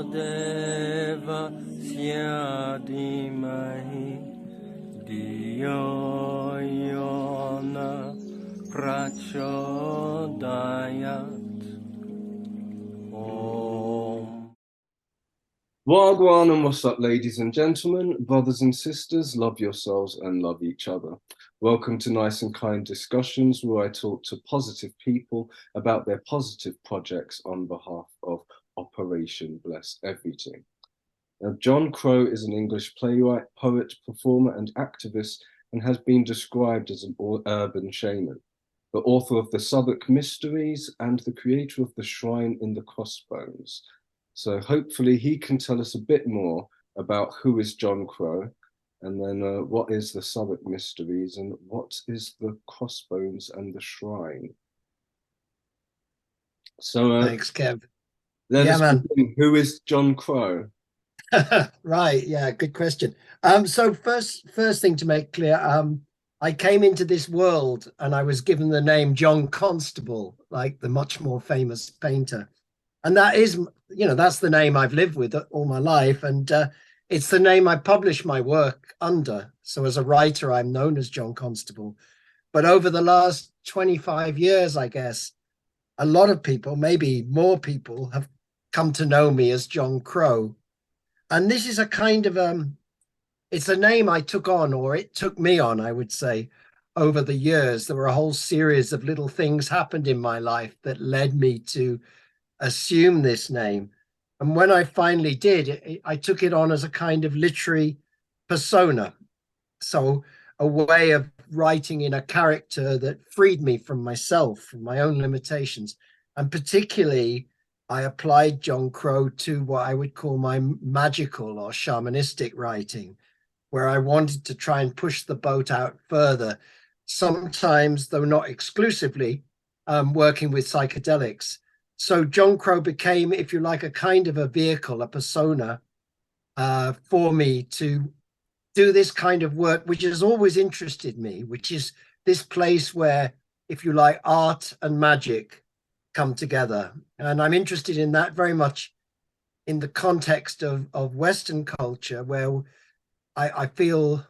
Deva Syadimahi Diyo Yona Prachodayat Om. Wagwan and what's up, ladies and gentlemen, brothers and sisters, love yourselves and love each other. Welcome to Nice and Kind Discussions, where I talk to positive people about their positive projects on behalf of Operation Bless Everything. Now, John Crow is an English playwright, poet, performer and activist, and has been described as an urban shaman, the author of the Southwark Mysteries and the creator of the shrine in the Crossbones. So hopefully he can tell us a bit more about who is John Crow, and then what is the Southwark Mysteries, and what is the Crossbones and the Shrine. So thanks, Kev. Let us begin. Who is John Crow? Right, yeah, good question. So first thing to make clear, I came into this world and I was given the name John Constable, like the much more famous painter. And that is, you know, that's the name I've lived with all my life. And it's the name I publish my work under. So as a writer, I'm known as John Constable. But over the last 25 years, I guess, a lot of people, maybe more people, have come to know me as John Crow. And this is a kind of, it's a name I took on, or it took me on, I would say, over the years. There were a whole series of little things happened in my life that led me to assume this name. And when I finally did, I took it on as a kind of literary persona. So a way of writing in a character that freed me from myself, from my own limitations. And particularly, I applied John Crow to what I would call my magical or shamanistic writing, where I wanted to try and push the boat out further, sometimes, though not exclusively, working with psychedelics. So John Crow became, if you like, a kind of a vehicle, a persona for me to do this kind of work, which has always interested me, which is this place where, if you like, art and magic come together. And I'm interested in that very much in the context of Western culture, where I feel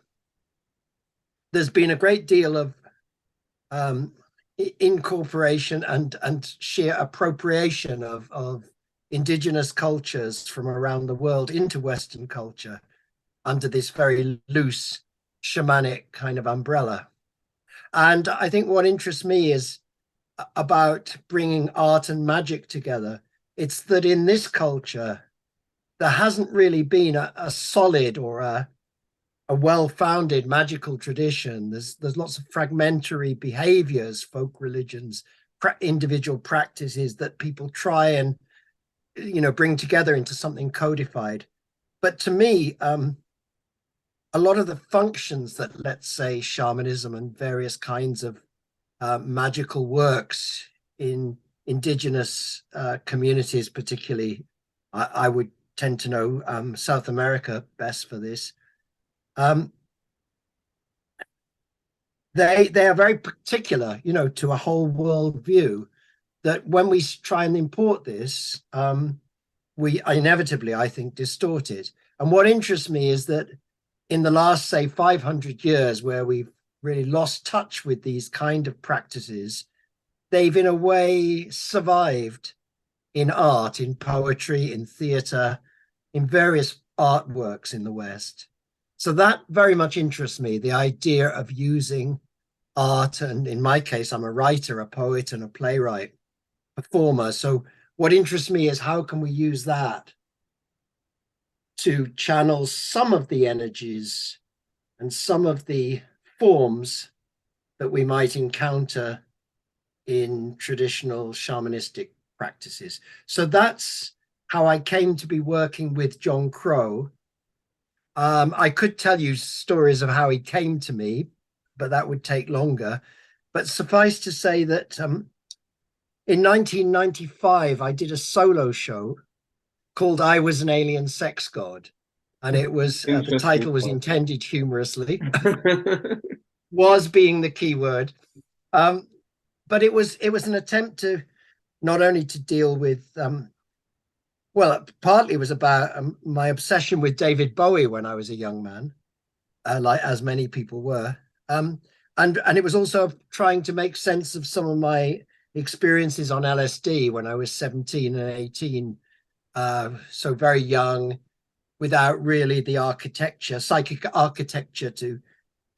there's been a great deal of incorporation and sheer appropriation of indigenous cultures from around the world into Western culture under this very loose shamanic kind of umbrella. And I think what interests me is about bringing art and magic together. It's that in this culture, there hasn't really been a solid or a well-founded magical tradition. There's lots of fragmentary behaviors, folk religions, individual practices that people try and, you know, bring together into something codified. But to me, a lot of the functions that, let's say, shamanism and various kinds of magical works in indigenous communities, particularly, I would tend to know South America best for this. They are very particular, you know, to a whole world view, that when we try and import this, we inevitably, I think, distort it. And what interests me is that in the last, say, 500 years, where we've really lost touch with these kind of practices, they've in a way survived in art, in poetry, in theater, in various artworks in the West. So that very much interests me, the idea of using art. And in my case, I'm a writer, a poet, and a playwright, performer. So what interests me is how can we use that to channel some of the energies and some of the forms that we might encounter in traditional shamanistic practices. So that's how I came to be working with John Crow. I could tell you stories of how he came to me, but that would take longer. But suffice to say that in 1995, I did a solo show called I Was an Alien Sex God. And it was, the title was intended humorously, was being the key word. But it was an attempt to not only to deal with Well, partly it was about my obsession with David Bowie when I was a young man, like as many people were. And it was also trying to make sense of some of my experiences on LSD when I was 17 and 18. So very young, without really the architecture, psychic architecture to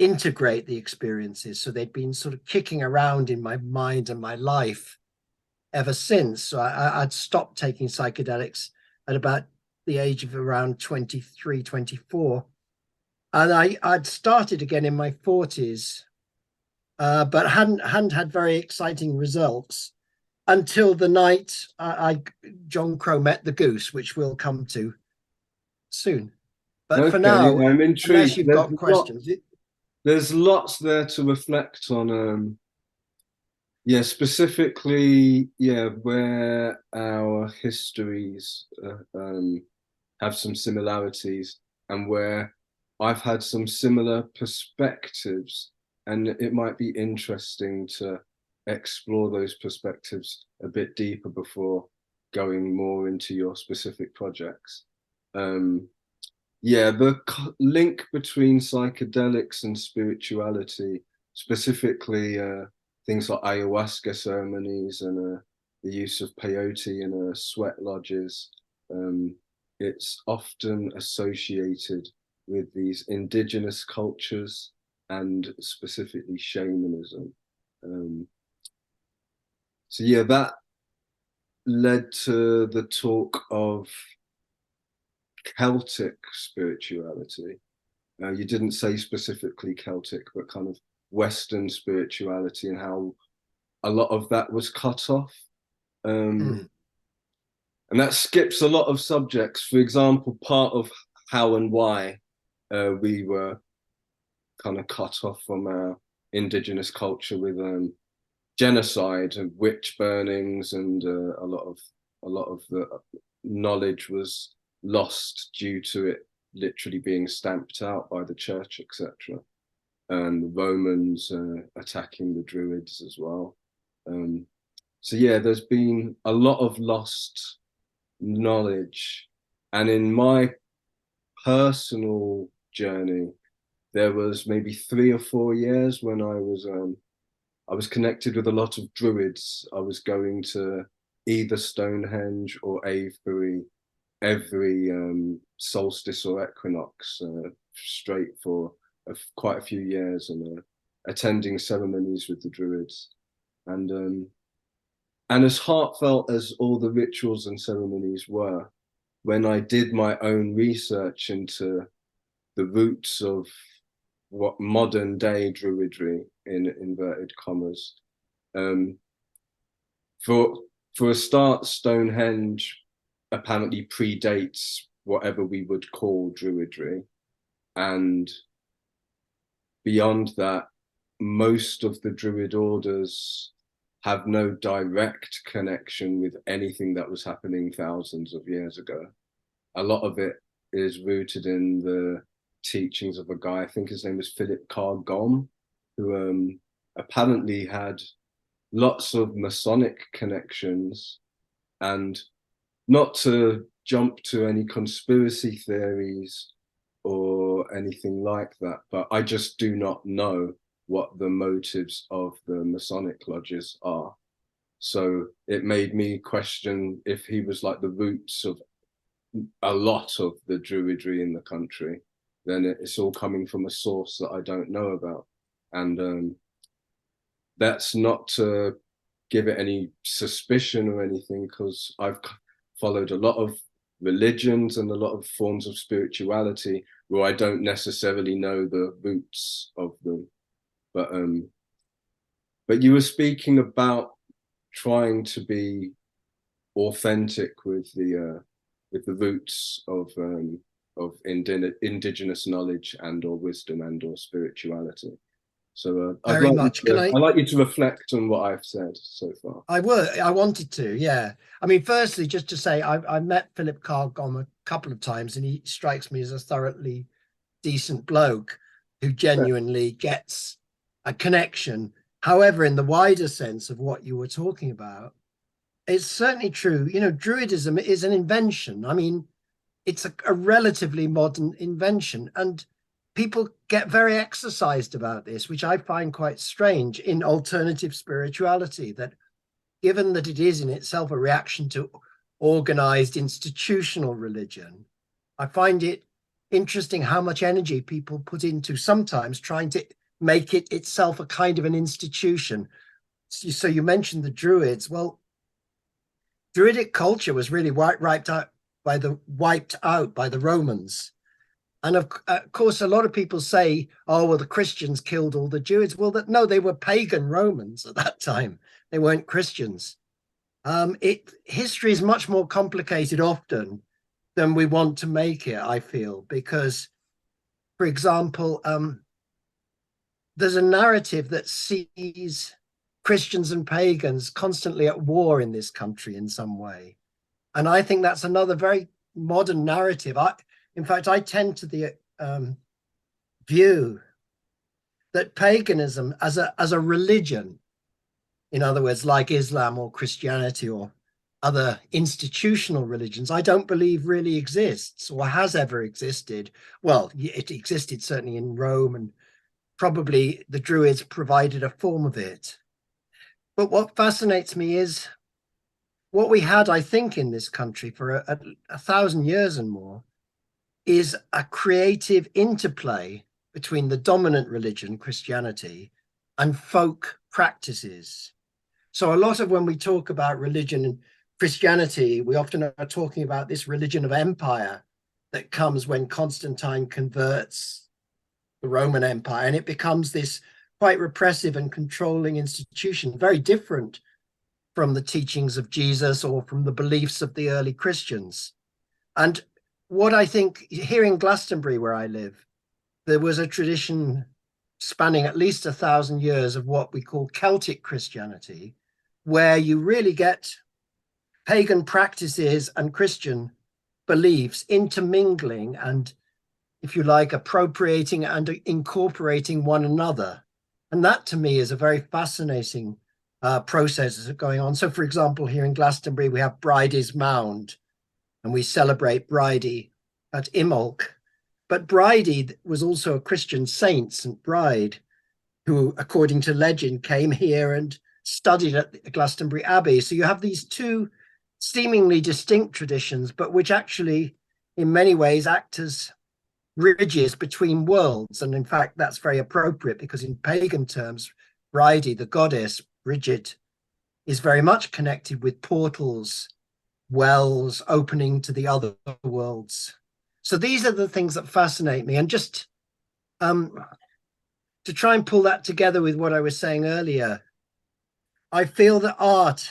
integrate the experiences. So they'd been sort of kicking around in my mind and my life ever since. So I'd stopped taking psychedelics at about the age of around 23, 24. And I'd started again in my 40s, but hadn't had very exciting results until the night John Crow met the goose, which we'll come to soon. But for Okay, now, I'm unless intrigued. you've got questions, There's lots there to reflect on. Yeah, specifically, yeah, where our histories have some similarities and where I've had some similar perspectives, and it might be interesting to explore those perspectives a bit deeper before going more into your specific projects. Yeah, the link between psychedelics and spirituality, specifically things like ayahuasca ceremonies and the use of peyote in sweat lodges, it's often associated with these indigenous cultures and specifically shamanism. So yeah, that led to the talk of Celtic spirituality. You didn't say specifically Celtic, but kind of Western spirituality and how a lot of that was cut off. And that skips a lot of subjects. For example, part of how and why we were kind of cut off from our indigenous culture with genocide and witch burnings, and a lot of the knowledge was lost due to it literally being stamped out by the church, etc. And the Romans attacking the Druids as well. So yeah, there's been a lot of lost knowledge, and in my personal journey, there was maybe 3 or 4 years when I was connected with a lot of Druids. I was going to either Stonehenge or Avebury every solstice or equinox straight for quite a few years, and attending ceremonies with the Druids. And as heartfelt as all the rituals and ceremonies were, when I did my own research into the roots of what modern day Druidry, in inverted commas, for a start, Stonehenge apparently predates whatever we would call Druidry, and beyond that, most of the Druid orders have no direct connection with anything that was happening thousands of years ago. A lot of it is rooted in the teachings of a guy, I think his name was Philip Carr-Gomm, who apparently had lots of Masonic connections. And not to jump to any conspiracy theories or anything like that, but I just do not know what the motives of the Masonic lodges are. So it made me question if he was like the roots of a lot of the Druidry in the country, then it's all coming from a source that I don't know about. And that's not to give it any suspicion or anything, because I've followed a lot of religions and a lot of forms of spirituality where I don't necessarily know the roots of them. But you were speaking about trying to be authentic with the roots of indigenous knowledge and or wisdom and or spirituality. So I'd very much. I'd like you to reflect on what I've said so far. I wanted to, yeah. I mean, firstly, just to say, I met Philip Carr-Gomm a couple of times, and he strikes me as a thoroughly decent bloke who genuinely gets a connection. However, in the wider sense of what you were talking about, It's certainly true. You know, Druidism is an invention. I mean, it's a relatively modern invention, and people get very exercised about this, which I find quite strange in alternative spirituality, that given that it is in itself a reaction to organized institutional religion, I find it interesting how much energy people put into sometimes trying to make it itself a kind of an institution. So you mentioned the Druids. Well, Druidic culture was really wiped out by the Romans. And of course, a lot of people say, oh, well, the Christians killed all the Druids. Well, no, they were pagan Romans at that time. They weren't Christians. History is much more complicated often than we want to make it, I feel, because, for example, there's a narrative that sees Christians and pagans constantly at war in this country in some way. And I think that's another very modern narrative. In fact, I tend to the view that paganism as a religion, in other words, like Islam or Christianity or other institutional religions, I don't believe really exists or has ever existed. Well, it existed certainly in Rome, and probably the Druids provided a form of it. But what fascinates me is what we had, I think, in this country for 1,000 years and more is a creative interplay between the dominant religion, Christianity, and folk practices. So a lot of when we talk about religion and Christianity, we often are talking about this religion of empire that comes when Constantine converts the Roman Empire, and it becomes this quite repressive and controlling institution, very different from the teachings of Jesus or from the beliefs of the early Christians. And what I think here in Glastonbury, where I live, there was a tradition spanning at least 1,000 years of what we call Celtic Christianity, where you really get pagan practices and Christian beliefs intermingling and, if you like, appropriating and incorporating one another. And that to me is a very fascinating process that's going on. So, for example, here in Glastonbury, we have Bridie's Mound, and we celebrate Bridie at Imbolc. But Bridie was also a Christian saint, St. Bride, who, according to legend, came here and studied at Glastonbury Abbey. So you have these two seemingly distinct traditions, but which actually, in many ways, act as bridges between worlds. And in fact, that's very appropriate because in pagan terms, Bridie, the goddess, Bridget, is very much connected with portals, wells opening to the other worlds. So these are the things that fascinate me. And just to try and pull that together with what I was saying earlier, I feel that art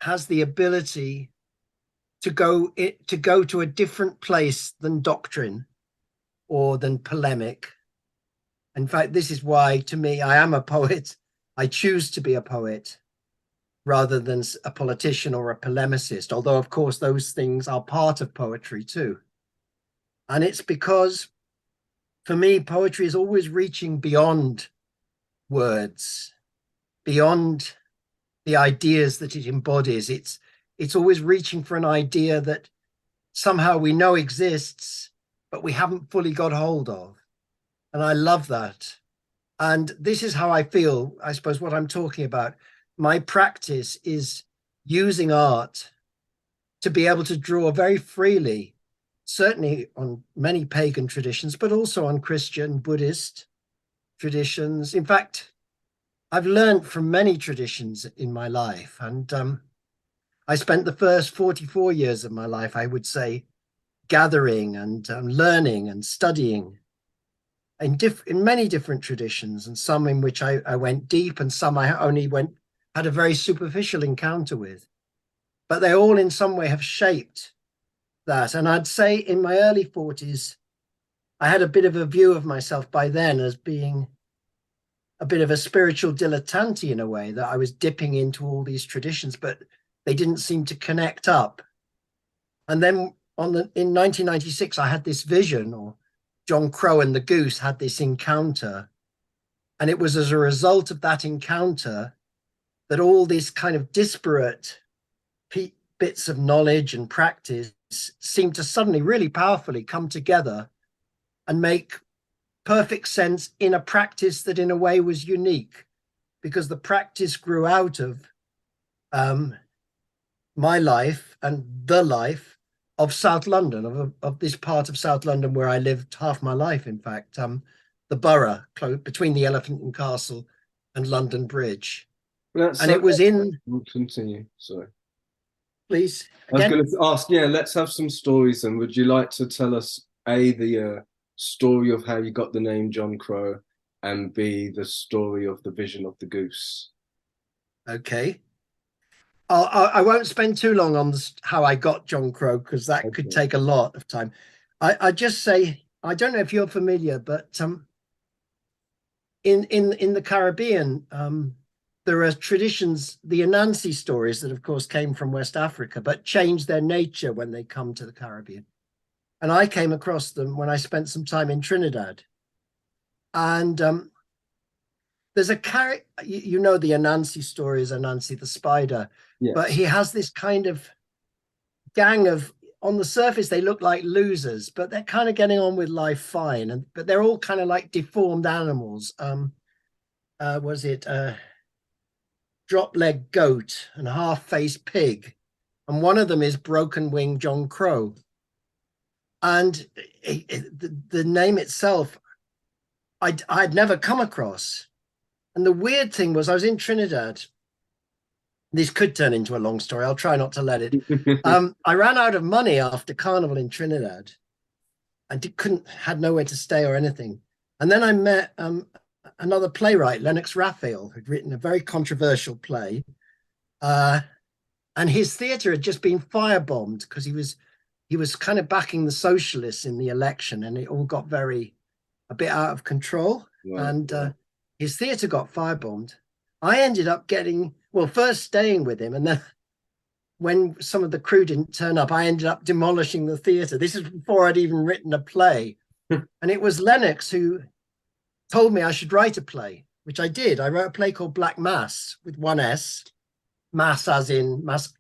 has the ability to go to a different place than doctrine or than polemic. In fact, this is why, to me, I am a poet. I choose to be a poet rather than a politician or a polemicist, although, of course, those things are part of poetry too. And it's because, for me, poetry is always reaching beyond words, beyond the ideas that it embodies. It's always reaching for an idea that somehow we know exists, but we haven't fully got hold of. And I love that. And this is how I feel, I suppose, what I'm talking about. My practice is using art to be able to draw very freely, certainly on many pagan traditions, but also on Christian, Buddhist traditions. In fact, I've learned from many traditions in my life. And I spent the first 44 years of my life, I would say, gathering and learning and studying in many different traditions, and some in which I went deep and some I only had a very superficial encounter with. But they all in some way have shaped that. And I'd say in my early 40s, I had a bit of a view of myself by then as being a bit of a spiritual dilettante in a way, that I was dipping into all these traditions, but they didn't seem to connect up. And then in 1996, I had this vision, or John Crow and the Goose had this encounter. And it was as a result of that encounter that all these kind of disparate bits of knowledge and practice seemed to suddenly really powerfully come together and make perfect sense in a practice that in a way was unique, because the practice grew out of my life and the life of South London, of this part of South London where I lived half my life, in fact, the borough between the Elephant and Castle and London Bridge. And it was in... Continue, sorry. Please, again? I was going to ask, yeah, let's have some stories, and would you like to tell us, A, the story of how you got the name John Crow, and B, the story of the vision of the goose? Okay. I won't spend too long on how I got John Crow, because that could take a lot of time. I just say, I don't know if you're familiar, but in the Caribbean, there are traditions, the Anansi stories that of course came from West Africa, but changed their nature when they come to the Caribbean. And I came across them when I spent some time in Trinidad. And there's a character, you know, the Anansi story is Anansi the spider, yes. But he has this kind of gang of, on the surface, they look like losers, but they're kind of getting on with life fine. But they're all kind of like deformed animals. Was it drop-leg goat and half-faced pig? And one of them is broken-winged John Crow. And the name itself, I'd never come across. And the weird thing was, I was in Trinidad. This could turn into a long story. I'll try not to let it. I ran out of money after Carnival in Trinidad. I had nowhere to stay or anything. And then I met another playwright, Lennox Raphael, who'd written a very controversial play. And his theatre had just been firebombed because he was kind of backing the socialists in the election, and it all got a bit out of control. Wow. And his theatre got firebombed. I ended up first staying with him, and then when some of the crew didn't turn up, I ended up demolishing the theatre. This is before I'd even written a play. And it was Lennox who told me I should write a play, which I did. I wrote a play called Black Mass with one S, mass as in mass,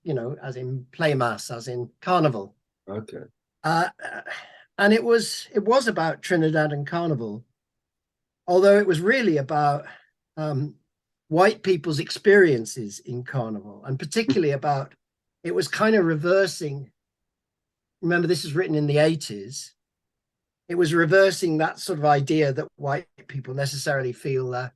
as in play mass, as in carnival. Okay. And it was about Trinidad and Carnival, although it was really about white people's experiences in Carnival, and particularly about, it was kind of reversing. Remember, this was written in the 80s. It was reversing that sort of idea that white people necessarily feel,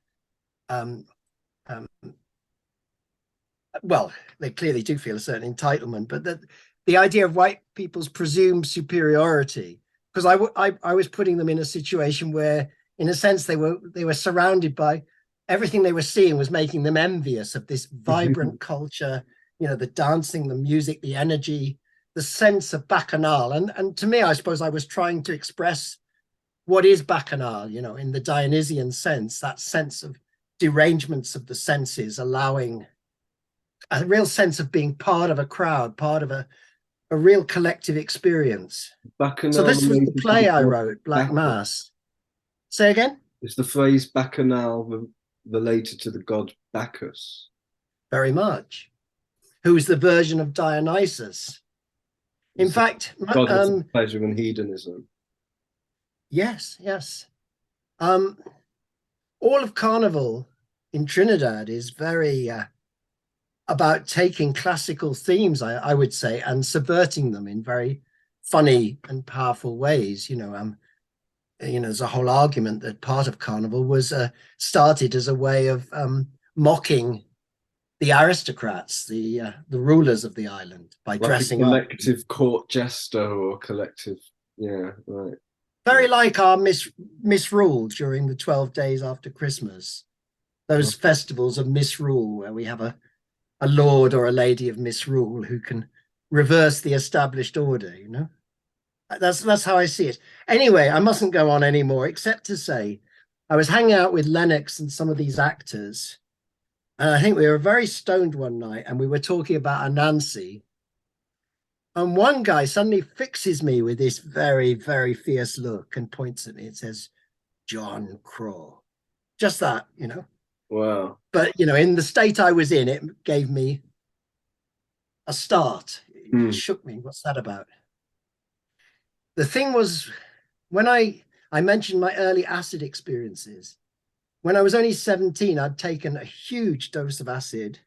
well, they clearly do feel a certain entitlement, but that the idea of white people's presumed superiority, because I was putting them in a situation where, in a sense, they were surrounded by everything they were seeing was making them envious of this vibrant culture, the dancing, the music, the energy, the sense of bacchanal. And to me, I suppose I was trying to express what is bacchanal, in the Dionysian sense, that sense of derangements of the senses, allowing a real sense of being part of a crowd, part of a real collective experience. Bacchanal, so this was the play I wrote, Black Mass. Say again? Is the phrase bacchanal related to the god Bacchus? Very much. Who's the version of Dionysus? In fact, god of pleasure and hedonism. Yes. All of Carnival in Trinidad is very about taking classical themes, I would say, and subverting them in very funny and powerful ways. There's a whole argument that part of Carnival was started as a way of mocking the aristocrats, the rulers of the island, by like dressing a collective court jester or collective, yeah, right. Very like our misrule during the 12 days after Christmas. Those festivals of misrule where we have a lord or a lady of misrule who can reverse the established order, That's how I see it. Anyway, I mustn't go on anymore, except to say I was hanging out with Lennox and some of these actors, and I think we were very stoned one night, and we were talking about Anansi. And one guy suddenly fixes me with this very, very fierce look and points at me and says, "John Crow." Just that, Wow. But, in the state I was in, it gave me a start. It shook me. What's that about? The thing was, when I mentioned my early acid experiences, when I was only 17, I'd taken a huge dose of acid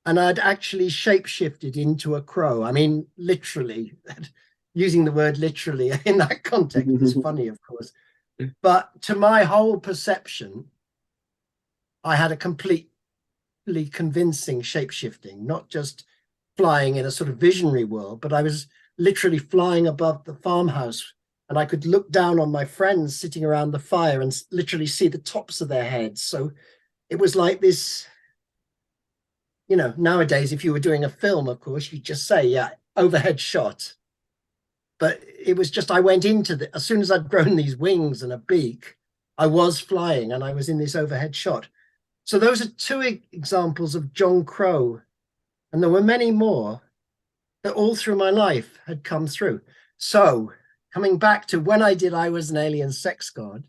and I'd actually shapeshifted into a crow. I mean, literally, using the word literally in that context is funny, of course. But to my whole perception, I had a completely convincing shapeshifting, not just flying in a sort of visionary world, but I was literally flying above the farmhouse, and I could look down on my friends sitting around the fire and literally see the tops of their heads. So it was like this, you know, nowadays, if you were doing a film, of course, you'd just say, yeah, overhead shot. But it was just, I went into as soon as I'd grown these wings and a beak, I was flying and I was in this overhead shot. So those are two examples of John Crow. And there were many more that all through my life had come through. So coming back to when I Was an Alien Sex God,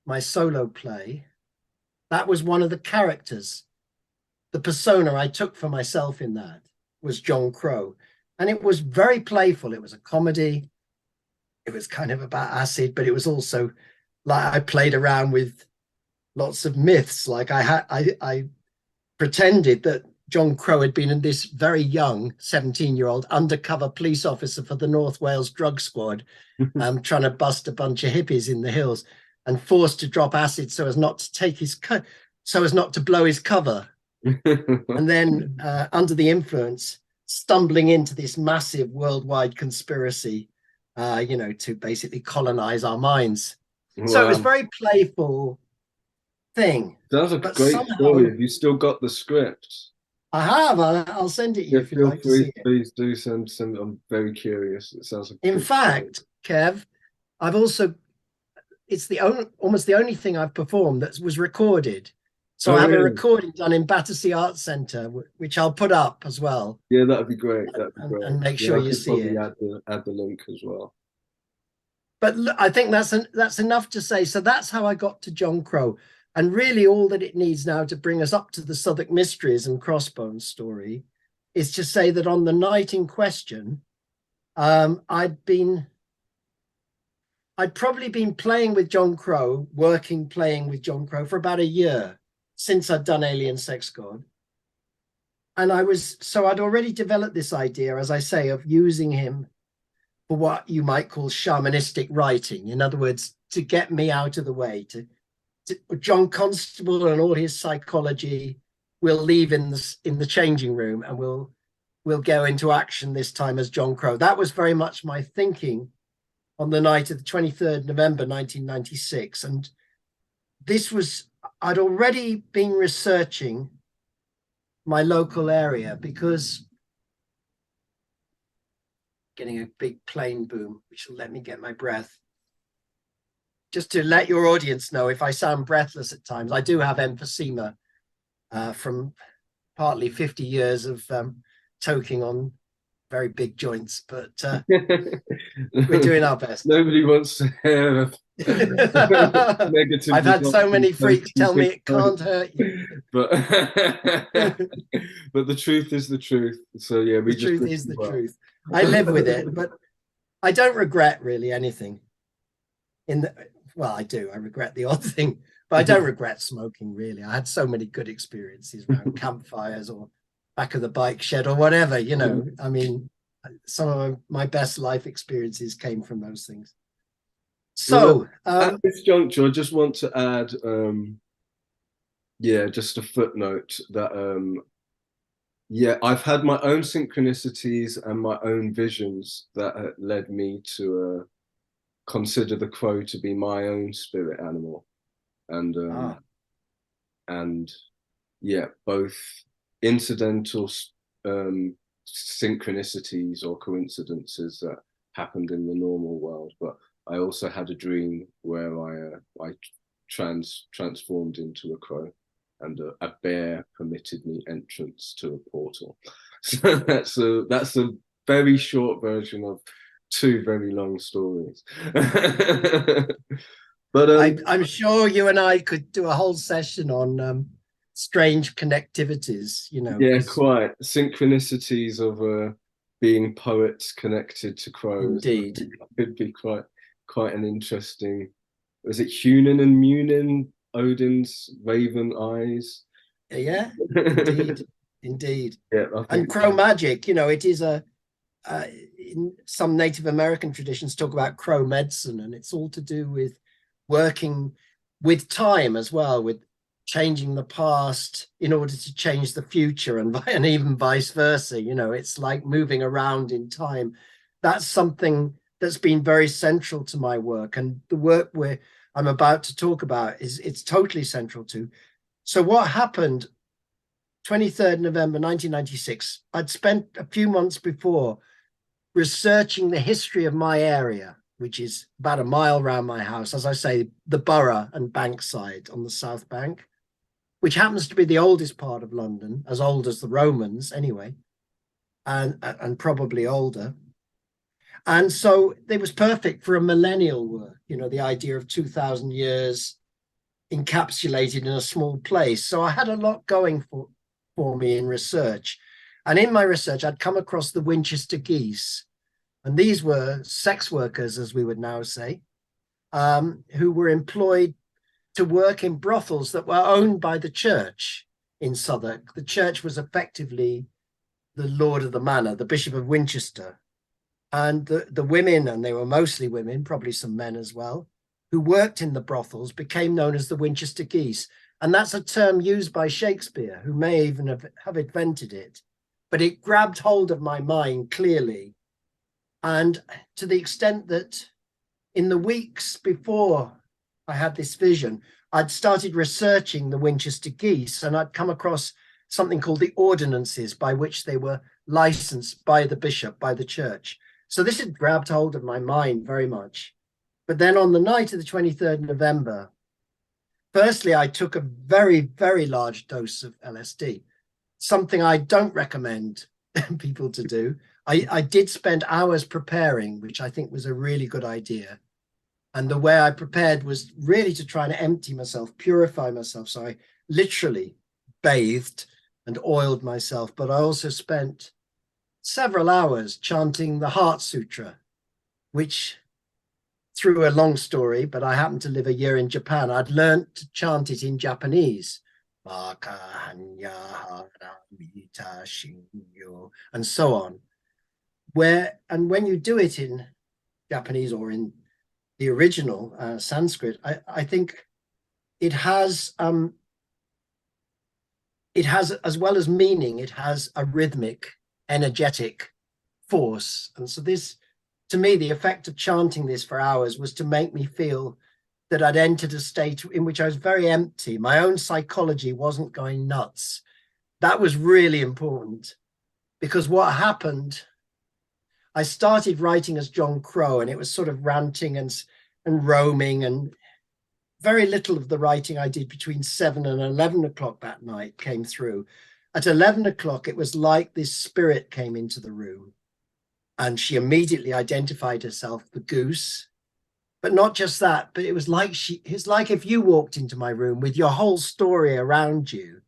my solo play, that was one of the characters. The persona I took for myself in that was John Crow. And it was very playful. It was a comedy. It was kind of about acid, but it was also like I played around with lots of myths. Like I pretended that John Crow had been in this very young 17-year-old undercover police officer for the North Wales drug squad, trying to bust a bunch of hippies in the hills and forced to drop acid so as not to take so as not to blow his cover. And then under the influence, stumbling into this massive worldwide conspiracy, you know, to basically colonize our minds. Wow. So it was very playful thing. Sounds like a great story. Have you still got the script? I have. I'll send it you if you'd like to see it. Please do send. I'm very curious. It sounds like. In fact, Kev, I've also, it's almost the only thing I've performed that was recorded. So I have a recording done in Battersea Arts Centre, which I'll put up as well. Yeah, that'd be great. That'd be great. And make sure you see it. Add the link as well. But look, I think that's enough to say. So that's how I got to John Crow. And really all that it needs now to bring us up to the Southwark Mysteries and Crossbones story is to say that on the night in question, I'd probably been playing with John Crow, playing with John Crow for about a year since I'd done Alien Sex God. And I'd already developed this idea, as I say, of using him for what you might call shamanistic writing. In other words, to get me out of the way, John Constable and all his psychology will leave in the changing room, and we'll go into action this time as John Crow. That was very much my thinking on the night of the 23rd November 1996. And I'd already been researching my local area because getting a big plane boom, which will let me get my breath. Just to let your audience know, if I sound breathless at times, I do have emphysema from partly 50 years of toking on very big joints, but we're doing our best. Nobody wants to hear negative. I've had so many freaks tell me it can't hurt you. But but the truth is the truth. So yeah, the truth is the truth. I live with it, but I don't regret really anything. Well, I do. I regret the odd thing, but I don't regret smoking, really. I had so many good experiences around campfires or back of the bike shed or whatever, you know. I mean, some of my best life experiences came from those things. So at this juncture, I just want to add, just a footnote that, I've had my own synchronicities and my own visions that led me to consider the crow to be my own spirit animal, and both incidental synchronicities or coincidences that happened in the normal world, but I also had a dream where I transformed into a crow, and a bear permitted me entrance to a portal. So that's a very short version of two very long stories. But I'm sure you and I could do a whole session on strange connectivities, you know. Yeah, quite. Synchronicities of being poets connected to crows. Indeed. Could be quite an interesting. Was it Hunan and Munin, Odin's raven eyes? Yeah, indeed, indeed. Yeah, I And think crow magic, you know, it is in some Native American traditions talk about crow medicine, and it's all to do with working with time as well, with changing the past in order to change the future, and even vice versa. You know, it's like moving around in time. That's something that's been very central to my work, and the work I'm about to talk about it's totally central to. So what happened 23rd November 1996, I'd spent a few months before researching the history of my area, which is about a mile around my house, as I say, the Borough and Bankside on the South Bank, which happens to be the oldest part of London, as old as the Romans anyway, and probably older. And so it was perfect for a millennial work, you know, the idea of 2,000 years encapsulated in a small place. So I had a lot going for me in research. And in my research, I'd come across the Winchester geese. And these were sex workers, as we would now say, who were employed to work in brothels that were owned by the church in Southwark. The church was effectively the lord of the manor, the Bishop of Winchester. And the women, and they were mostly women, probably some men as well, who worked in the brothels became known as the Winchester geese. And that's a term used by Shakespeare, who may even have invented it. But it grabbed hold of my mind clearly. And to the extent that in the weeks before I had this vision, I'd started researching the Winchester geese, and I'd come across something called the ordinances by which they were licensed by the bishop, by the church. So this had grabbed hold of my mind very much. But then on the night of the 23rd November, firstly, I took a very, very large dose of LSD, something I don't recommend people to do. I did spend hours preparing, which I think was a really good idea. And the way I prepared was really to try and empty myself, purify myself. So I literally bathed and oiled myself, but I also spent several hours chanting the Heart Sutra, which, through a long story, but I happened to live a year in Japan, I'd learned to chant it in Japanese, and so on. And when you do it in Japanese or in the original Sanskrit, I think it has, as well as meaning, it has a rhythmic, energetic force. And so this, to me, the effect of chanting this for hours was to make me feel that I'd entered a state in which I was very empty. My own psychology wasn't going nuts. That was really important, because what happened, I started writing as John Crow, and it was sort of ranting and roaming, and very little of the writing I did between 7 and 11 o'clock that night came through. At 11 o'clock, it was like this spirit came into the room, and she immediately identified herself, the goose. But not just that, but it was like it's like if you walked into my room with your whole story around you,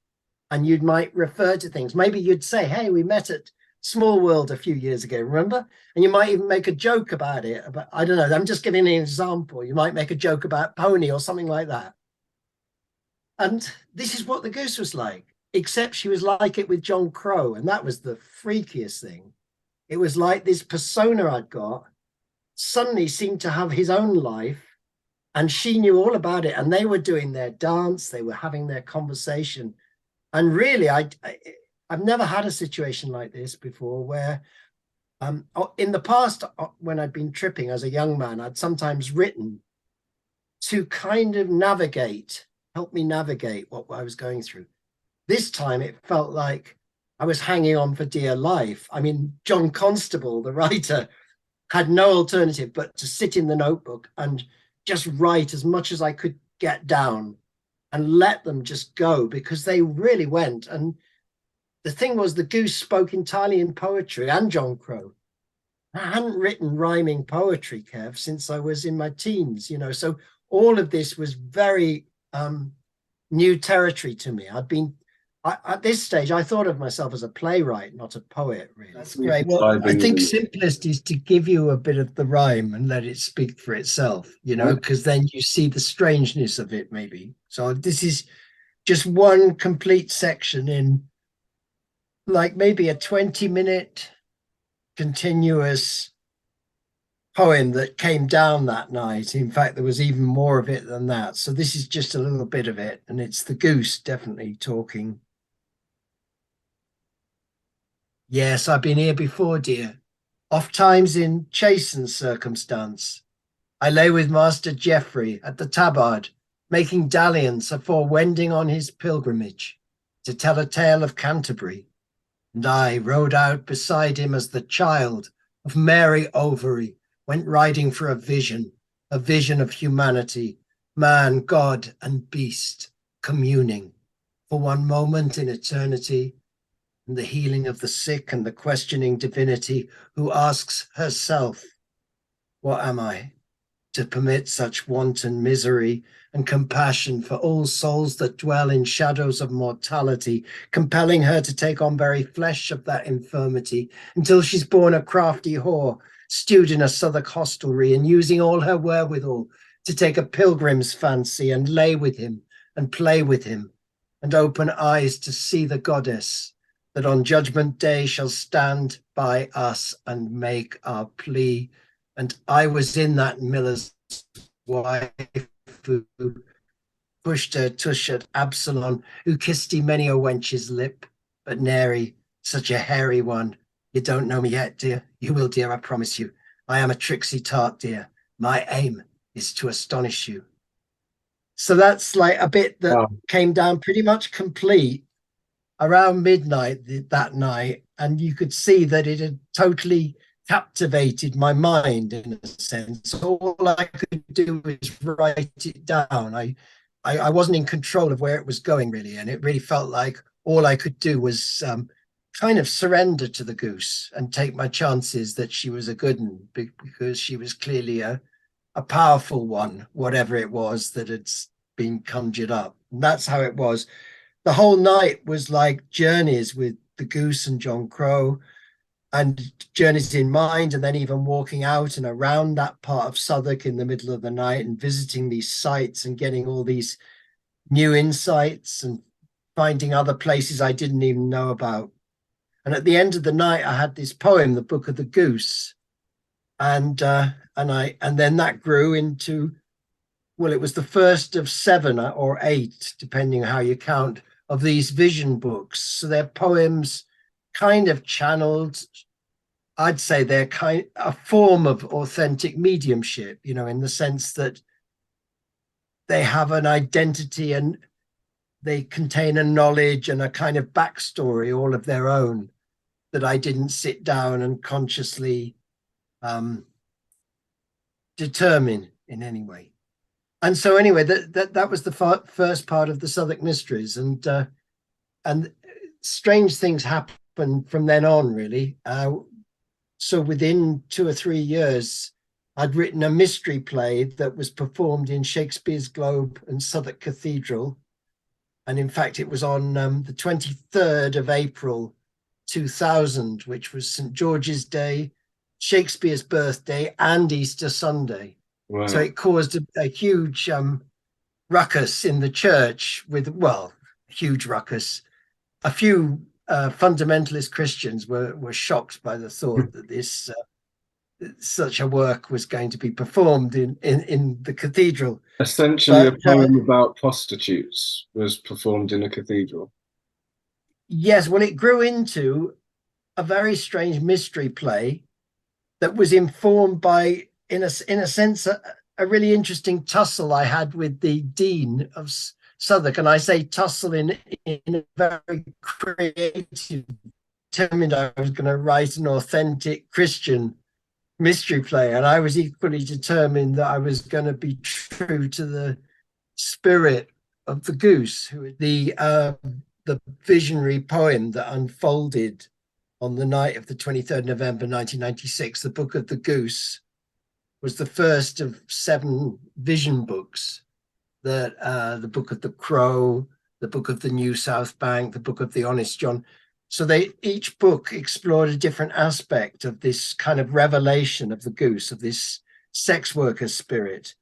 and you might refer to things. Maybe you'd say, hey, we met at Small World a few years ago, remember? And you might even make a joke about it. But I don't know, I'm just giving an example. You might make a joke about Pony or something like that. And this is what the goose was like, except she was like it with John Crow. And that was the freakiest thing. It was like this persona I'd got suddenly seemed to have his own life, and she knew all about it. And they were doing their dance, they were having their conversation. And really, I've never had a situation like this before, where in the past, when I'd been tripping as a young man, I'd sometimes written to kind of help me navigate what I was going through. This time it felt like I was hanging on for dear life. I mean, John Constable, the writer, had no alternative but to sit in the notebook and just write as much as I could get down and let them just go, because they really went. And the thing was, the goose spoke entirely in poetry, and John Crow. I hadn't written rhyming poetry, Kev, since I was in my teens, you know, so all of this was very new territory to me. I'd been at this stage, I thought of myself as a playwright, not a poet, really. That's We great. can Well, dive I in think with- simplest is to give you a bit of the rhyme and let it speak for itself, you know, because then you see the strangeness of it, maybe. So this is just one complete section in like maybe a 20-minute continuous poem that came down that night. In fact, there was even more of it than that. So this is just a little bit of it, and it's the goose definitely talking. Yes, I've been here before, dear. Oft times in chastened circumstance. I lay with Master Geoffrey at the Tabard, making dalliance afore wending on his pilgrimage to tell a tale of Canterbury. And I rode out beside him as the child of Mary Overy went riding for a vision of humanity, man, God, and beast communing for one moment in eternity, and the healing of the sick and the questioning divinity who asks herself, what am I, to permit such wanton misery and compassion for all souls that dwell in shadows of mortality, compelling her to take on very flesh of that infirmity until she's born a crafty whore, stewed in a Southwark hostelry, and using all her wherewithal to take a pilgrim's fancy and lay with him and play with him and open eyes to see the goddess that on judgment day shall stand by us and make our plea. And I was in that miller's wife who pushed her tush at Absalom, who kissed he many a wench's lip, but nary such a hairy one. You don't know me yet, dear. You will, dear, I promise you. I am a tricksy tart, dear. My aim is to astonish you. So that's like a bit that came down pretty much complete around midnight that night, and you could see that it had totally captivated my mind in a sense. All I could do was write it down. I wasn't in control of where it was going, really, and it really felt like all I could do was kind of surrender to the goose and take my chances that she was a good one, because she was clearly a powerful one, whatever it was that had been conjured up. And that's how it was. The whole night was like journeys with the goose and John Crow, and journeys in mind, and then even walking out and around that part of Southwark in the middle of the night and visiting these sites and getting all these new insights and finding other places I didn't even know about. And at the end of the night, I had this poem, The Book of the Goose, and then that grew into, well, it was the first of 7 or 8, depending on how you count, of these vision books. So they're poems kind of channeled. I'd say they're a form of authentic mediumship, you know, in the sense that they have an identity and they contain a knowledge and a kind of backstory all of their own that I didn't sit down and consciously determine in any way. And so anyway, that was the first part of the Southwark Mysteries, and strange things happened from then on, really. So within 2 or 3 years, I'd written a mystery play that was performed in Shakespeare's Globe and Southwark Cathedral. And in fact, it was on the 23rd of April, 2000, which was St. George's Day, Shakespeare's birthday, and Easter Sunday. Wow. So it caused a huge ruckus in the church with, well, huge ruckus. A few fundamentalist Christians were shocked by the thought that this such a work was going to be performed in the cathedral. Essentially, a poem about prostitutes was performed in a cathedral. Yes, well, it grew into a very strange mystery play that was informed by, in a sense, a really interesting tussle I had with the Dean of Southwark. And I say tussle in a very creative, determined I was going to write an authentic Christian mystery play. And I was equally determined that I was going to be true to the spirit of the goose, who the visionary poem that unfolded on the night of the 23rd November 1996, The Book of the Goose, was the first of 7 vision books that the Book of the Crow, the Book of the New South Bank, the Book of the Honest John. So each book explored a different aspect of this kind of revelation of the goose, of this sex worker spirit,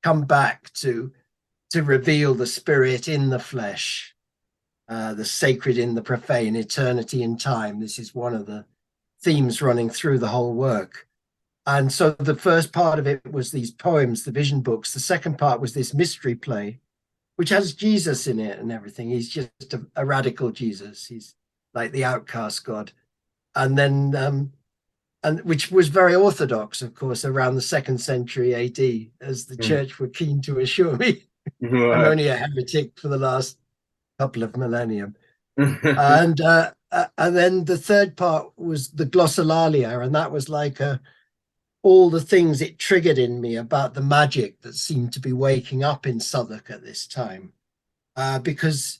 come back to reveal the spirit in the flesh, the sacred in the profane, eternity in time. This is one of the themes running through the whole work. And so the first part of it was these poems, the vision books. The second part was this mystery play, which has Jesus in it and everything. He's just a radical Jesus. He's like the outcast God. And then, and which was very orthodox, of course, around the 2nd century AD, as the church were keen to assure me. I'm only a heretic for the last couple of millennium. And then the third part was the glossolalia, and that was like all the things it triggered in me about the magic that seemed to be waking up in Southwark at this time. Because,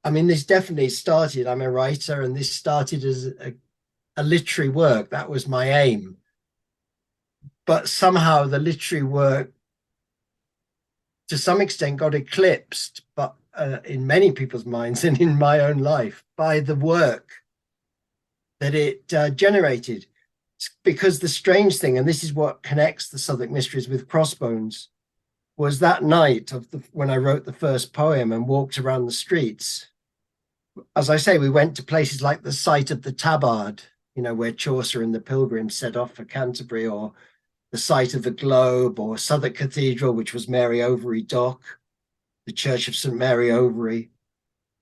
I mean, this definitely started, I'm a writer, and this started as a literary work. That was my aim. But somehow the literary work, to some extent, got eclipsed, but in many people's minds and in my own life, by the work that it generated. Because the strange thing, and this is what connects the Southwark Mysteries with Crossbones, was that night of when I wrote the first poem and walked around the streets. As I say, we went to places like the site of the Tabard, you know, where Chaucer and the Pilgrims set off for Canterbury, or the site of the Globe, or Southwark Cathedral, which was Mary Overy Dock, the Church of St. Mary Overy.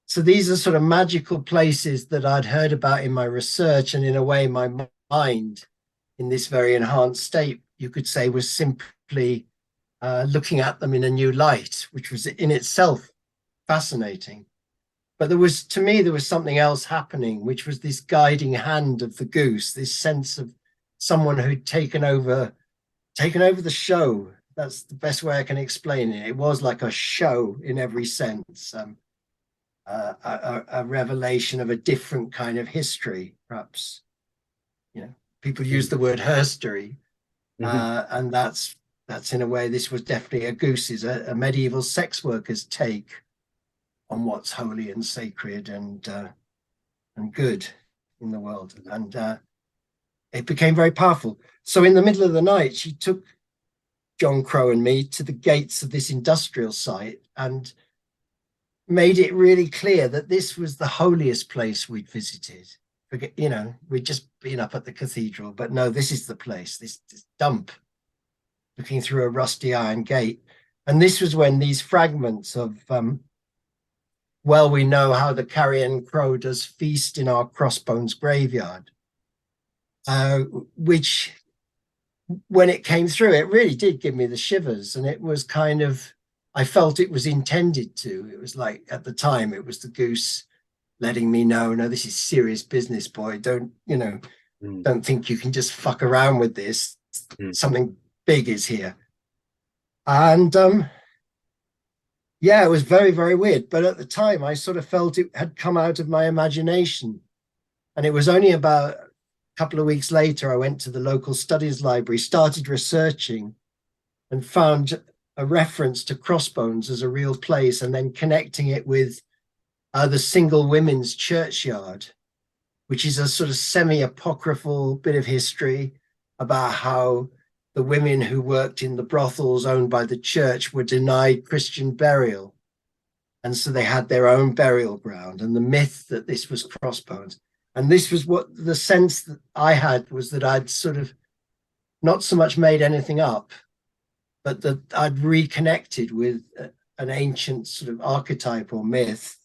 So these are sort of magical places that I'd heard about in my research, and in a way my mind, in this very enhanced state, you could say, was simply looking at them in a new light, which was in itself fascinating. But to me, there was something else happening, which was this guiding hand of the goose, this sense of someone who'd taken over the show. That's the best way I can explain it. It was like a show in every sense, a revelation of a different kind of history, perhaps. You know, people use the word herstory, and that's in a way, this was definitely a goose's, a medieval sex worker's take on what's holy and sacred and good in the world. And it became very powerful. So in the middle of the night, she took John Crow and me to the gates of this industrial site and made it really clear that this was the holiest place we'd visited. You know, we'd just been up at the cathedral, but no, this is the place, this dump, looking through a rusty iron gate. And this was when these fragments of, well, we know how the carrion crow does feast in our Crossbones Graveyard, which, when it came through, it really did give me the shivers. And it was kind of, I felt it was intended to. It was like, at the time, it was the goose letting me know, no, this is serious business, boy. Don't think you can just fuck around with this. Something big is here. And yeah, it was very, very weird. But at the time, I sort of felt it had come out of my imagination. And it was only about a couple of weeks later, I went to the local studies library, started researching, and found a reference to Crossbones as a real place, and then connecting it with the Single Women's Churchyard, which is a sort of semi-apocryphal bit of history about how the women who worked in the brothels owned by the church were denied Christian burial. And so they had their own burial ground, and the myth that this was Crossbones. And this was what the sense that I had, was that I'd sort of not so much made anything up, but that I'd reconnected with an ancient sort of archetype or myth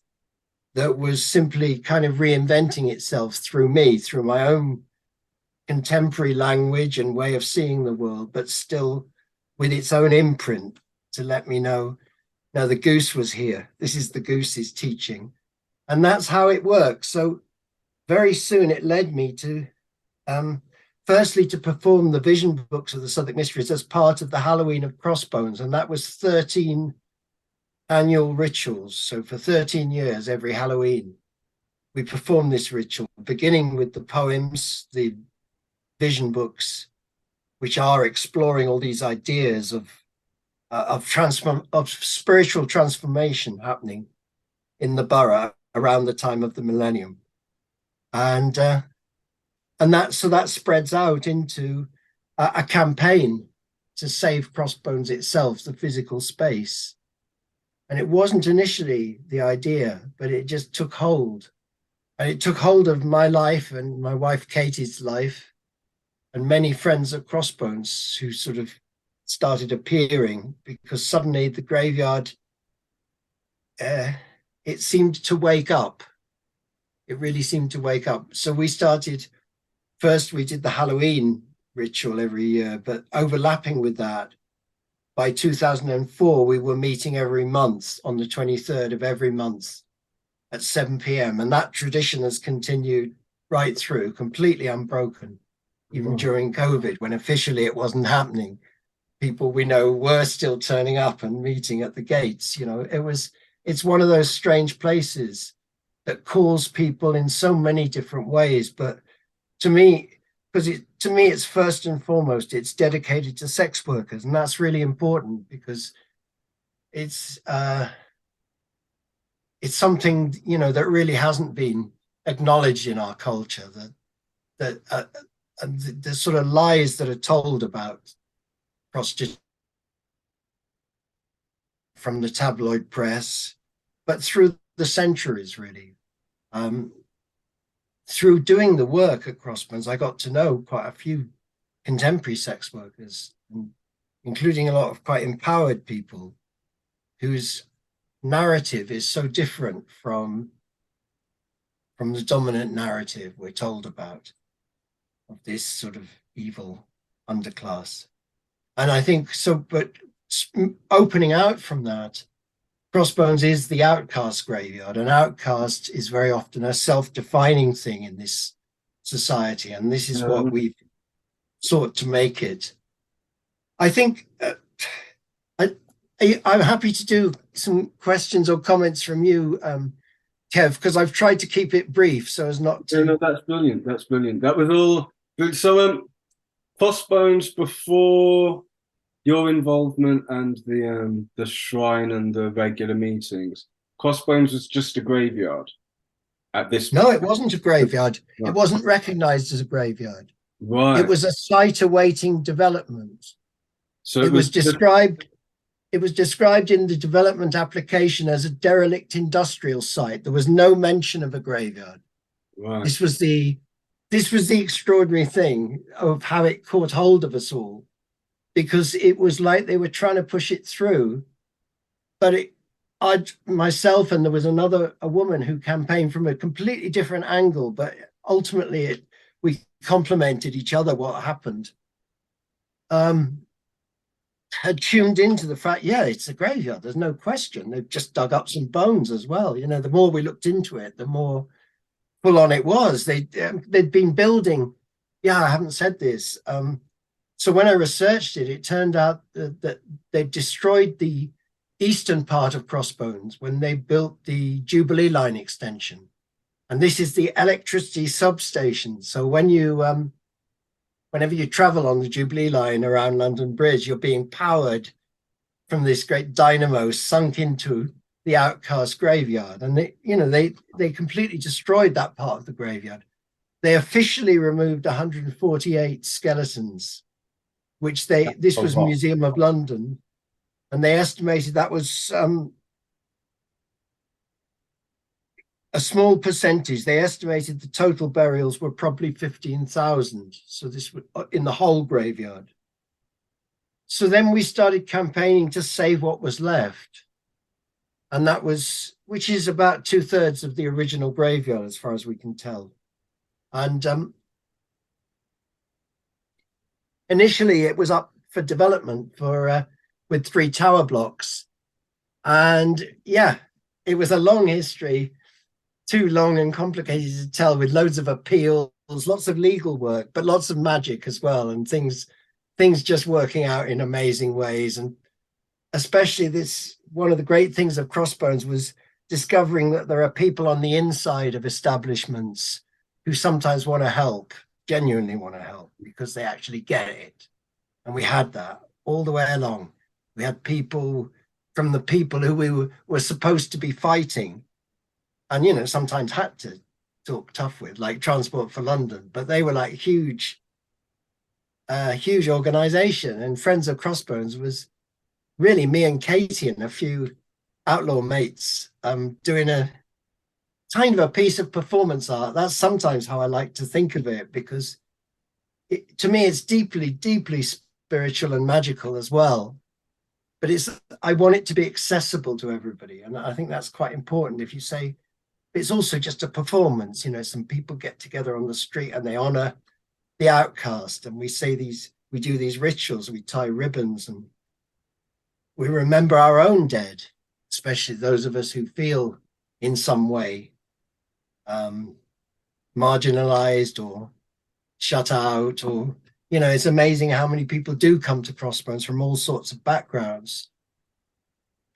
that was simply kind of reinventing itself through me, through my own contemporary language and way of seeing the world, but still with its own imprint to let me know, no, the goose was here. This is the goose's teaching. And that's how it works. So very soon it led me to, firstly, to perform the vision books of the Southwark Mysteries as part of the Halloween of Crossbones. And that was 13 annual rituals. So for 13 years, every Halloween, we performed this ritual, beginning with the poems, the vision books, which are exploring all these ideas of spiritual transformation happening in the borough around the time of the millennium. And that spreads out into a campaign to save Crossbones itself, the physical space. And it wasn't initially the idea, but it just took hold. And it took hold of my life and my wife Katie's life, and many friends at Crossbones who sort of started appearing, because suddenly the graveyard, it seemed to wake up. It really seemed to wake up. So we started, first we did the Halloween ritual every year, but overlapping with that, by 2004, we were meeting every month on the 23rd of every month at 7 p.m. And that tradition has continued right through, completely unbroken, even during COVID, when officially it wasn't happening. People we know were still turning up and meeting at the gates. You know, it's one of those strange places that calls people in so many different ways. But to me, it's first and foremost, it's dedicated to sex workers. And that's really important, because it's something, you know, that really hasn't been acknowledged in our culture, that the sort of lies that are told about prostitution from the tabloid press, but through the centuries, really. Through doing the work at Crossbones, I got to know quite a few contemporary sex workers, including a lot of quite empowered people whose narrative is so different from the dominant narrative we're told about of this sort of evil underclass. And I think so, but opening out from that, Crossbones is the outcast graveyard. An outcast is very often a self-defining thing in this society, and this is what we've sought to make it. I think I'm happy to do some questions or comments from you, Kev, because I've tried to keep it brief so as not to... No, that's brilliant. That's brilliant. That was all good. So, Crossbones, before your involvement and the shrine and the regular meetings, Crossbones was just a graveyard at this point. No, it wasn't a graveyard. Right. It wasn't recognized as a graveyard. Right. It was a site awaiting development. So it was described in the development application as a derelict industrial site. There was no mention of a graveyard. Right. This was the extraordinary thing of how it caught hold of us all, because it was like they were trying to push it through. But myself and there was a woman who campaigned from a completely different angle, but ultimately we complemented each other. What happened had tuned into the fact, yeah, it's a graveyard, there's no question. They've just dug up some bones as well. You know, the more we looked into it, the more full on it was. They'd been building, yeah, I haven't said this. So when I researched it, it turned out that they destroyed the eastern part of Crossbones when they built the Jubilee Line extension. And this is the electricity substation. So when you, whenever you travel on the Jubilee Line around London Bridge, you're being powered from this great dynamo sunk into the outcast graveyard. And they completely destroyed that part of the graveyard. They officially removed 148 skeletons, which this was Museum of London, and they estimated that was a small percentage. They estimated the total burials were probably 15,000. So this was in the whole graveyard. So then we started campaigning to save what was left. And that was, which is about 2/3 of the original graveyard, as far as we can tell. And initially it was up for development with 3 tower blocks. And yeah, it was a long history, too long and complicated to tell, with loads of appeals, lots of legal work, but lots of magic as well, and things just working out in amazing ways. And especially one of the great things of Crossbones was discovering that there are people on the inside of establishments who sometimes want to help, genuinely want to help, because they actually get it. And we had that all the way along. We had people from the people who we were supposed to be fighting and, you know, sometimes had to talk tough with, like Transport for London, but they were like huge organization. And Friends of Crossbones was really me and Katie and a few outlaw mates doing a kind of a piece of performance art. That's sometimes how I like to think of it, because to me it's deeply spiritual and magical as well, but I want it to be accessible to everybody, and I think that's quite important. If you say it's also just a performance, you know, some people get together on the street and they honor the outcast, and we do these rituals, we tie ribbons, and we remember our own dead, especially those of us who feel in some way marginalized or shut out, or, you know, it's amazing how many people do come to Crossbones from all sorts of backgrounds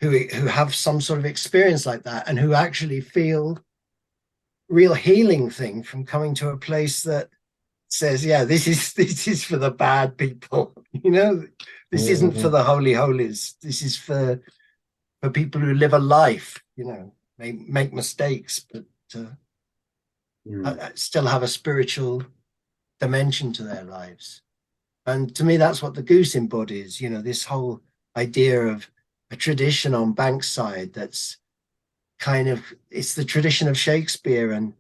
who have some sort of experience like that, and who actually feel real healing thing from coming to a place that says, yeah, this is for the bad people, you know, this isn't for the holy holies, this is for people who live a life, you know, make mistakes, but still have a spiritual dimension to their lives. And to me, that's what the goose embodies, you know, this whole idea of a tradition on Bankside that's kind of, it's the tradition of Shakespeare and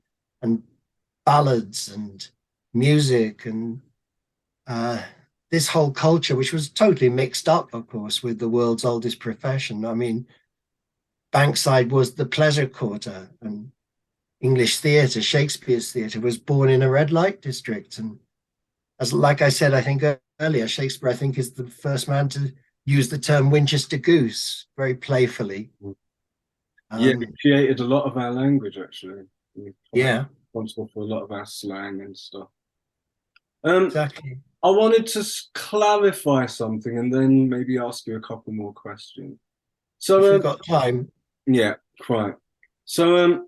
ballads and music and this whole culture, which was totally mixed up, of course, with the world's oldest profession. I mean, Bankside was the pleasure quarter, and English theatre, Shakespeare's theatre, was born in a red light district. And as like I said, I think earlier, Shakespeare, I think, is the first man to use the term Winchester goose very playfully. Yeah, he created a lot of our language, actually. Yeah, responsible for a lot of our slang and stuff. exactly. I wanted to clarify something and then maybe ask you a couple more questions. So, If we've got time. yeah, quite. So,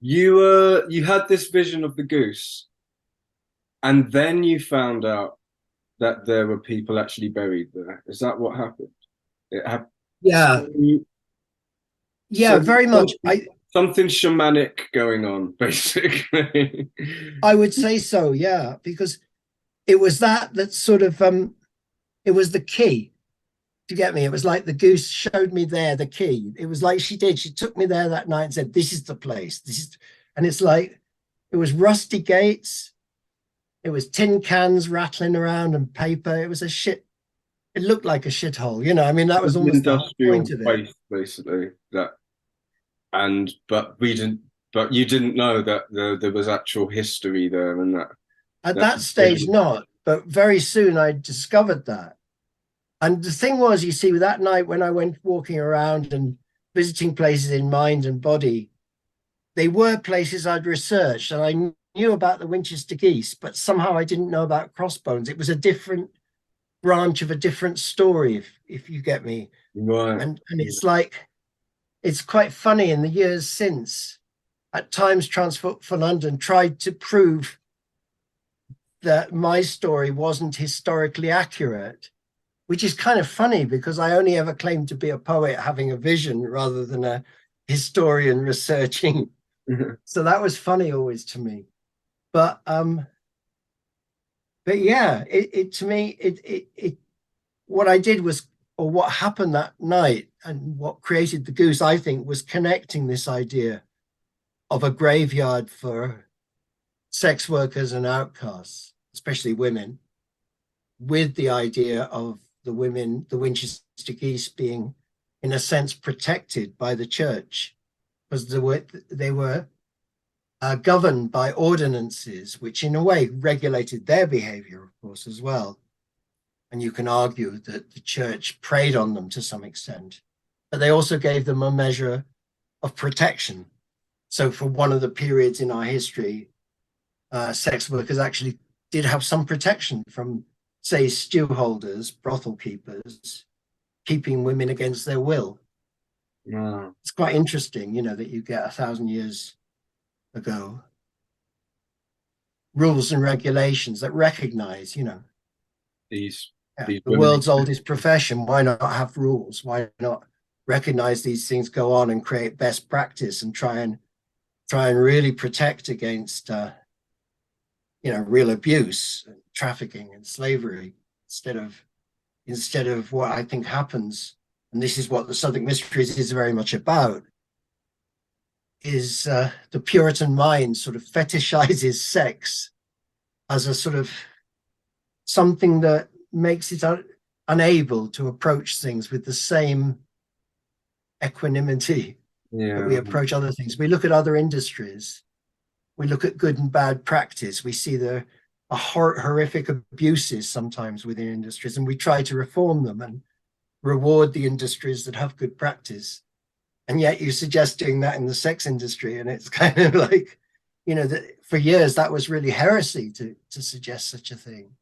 you had this vision of the goose, and then you found out that there were people actually buried there. Is that what happened? Yeah. Yeah, very much. Something shamanic going on, basically. I would say so, yeah, because it was that sort of it was the key. Do you get me? It was like the goose showed me there the key. It was like she took me there that night and said, this is the place. And it's like, it was rusty gates, it was tin cans rattling around and paper. It was it looked like a shithole, you know. I mean, that was almost the whole point of it. Place, basically, but you didn't know that there was actual history there, and that at that stage not, but very soon I discovered that. And the thing was, you see, that night when I went walking around and visiting places in mind and body, they were places I'd researched, and I knew about the Winchester geese, but somehow I didn't know about Crossbones. It was a different branch of a different story, if you get me. Right. And it's like, it's quite funny, in the years since, at times Transport for London tried to prove that my story wasn't historically accurate, which is kind of funny because I only ever claimed to be a poet having a vision rather than a historian researching. So that was funny always to me. But yeah, to me, what I did was, or what happened that night and what created the goose, I think, was connecting this idea of a graveyard for sex workers and outcasts, especially women, with the idea of the women, the Winchester geese, being, in a sense, protected by the church, because they were governed by ordinances, which in a way regulated their behavior, of course, as well. And you can argue that the church preyed on them to some extent, but they also gave them a measure of protection. So for one of the periods in our history, sex workers actually did have some protection from, say, stew holders, brothel keepers, keeping women against their will. Wow. It's quite interesting, you know, that you get 1,000 years ago rules and regulations that recognize, you know, these the world's oldest profession. Why not have rules? Why not recognize these things go on and create best practice and try and try and really protect against, real abuse, and trafficking and slavery, instead of what I think happens, and this is what the Southwark Mysteries is very much about, is the Puritan mind sort of fetishizes sex as a sort of something that makes it unable to approach things with the same equanimity that we approach other things. We look at other industries, we look at good and bad practice, we see the horrific abuses sometimes within industries, and we try to reform them and reward the industries that have good practice. And yet you're suggesting that in the sex industry, and it's kind of like, that for years that was really heresy to suggest such a thing,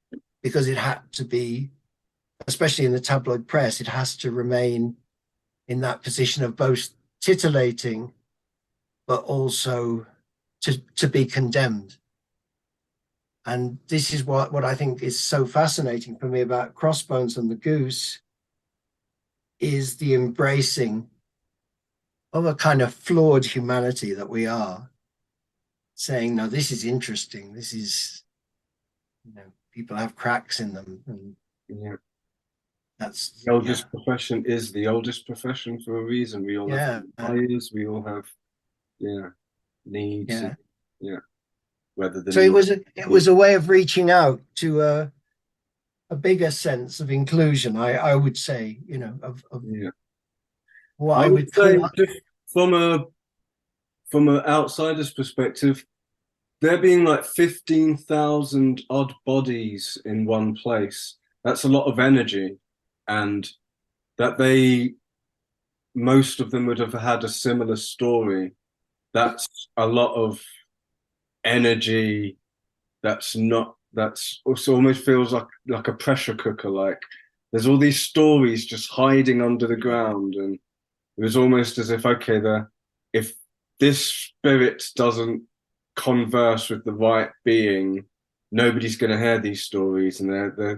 because it had to be, especially in the tabloid press, it has to remain in that position of both titillating but also to be condemned. And this is what I think is so fascinating for me about Crossbones and the Goose, is the embracing of a kind of flawed humanity that we are, saying, no, this is interesting, this is, people have cracks in them, and that's the oldest profession is the oldest profession for a reason. We all have desires, we all have needs, whether the so it was a way of reaching out to a bigger sense of inclusion, I would say, what I would say, just from an outsider's perspective, there being like 15,000 odd bodies in one place, that's a lot of energy, and that most of them would have had a similar story. That's a lot of energy. That's also almost feels like a pressure cooker. Like there's all these stories just hiding under the ground, and it was almost as if, okay, if this spirit doesn't converse with the right being, nobody's going to hear these stories, and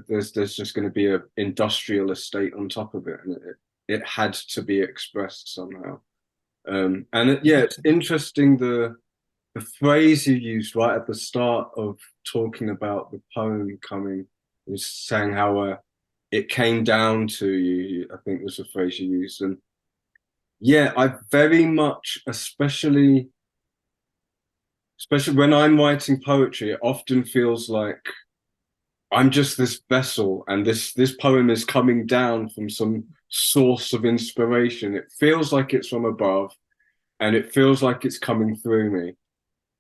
there's just going to be an industrial estate on top of it, and it had to be expressed somehow. It's interesting the phrase you used right at the start of talking about the poem coming, was saying how it came down to you, I think was the phrase you used. And I very much, especially when I'm writing poetry, it often feels like I'm just this vessel, and this poem is coming down from some source of inspiration. It feels like it's from above, and it feels like it's coming through me,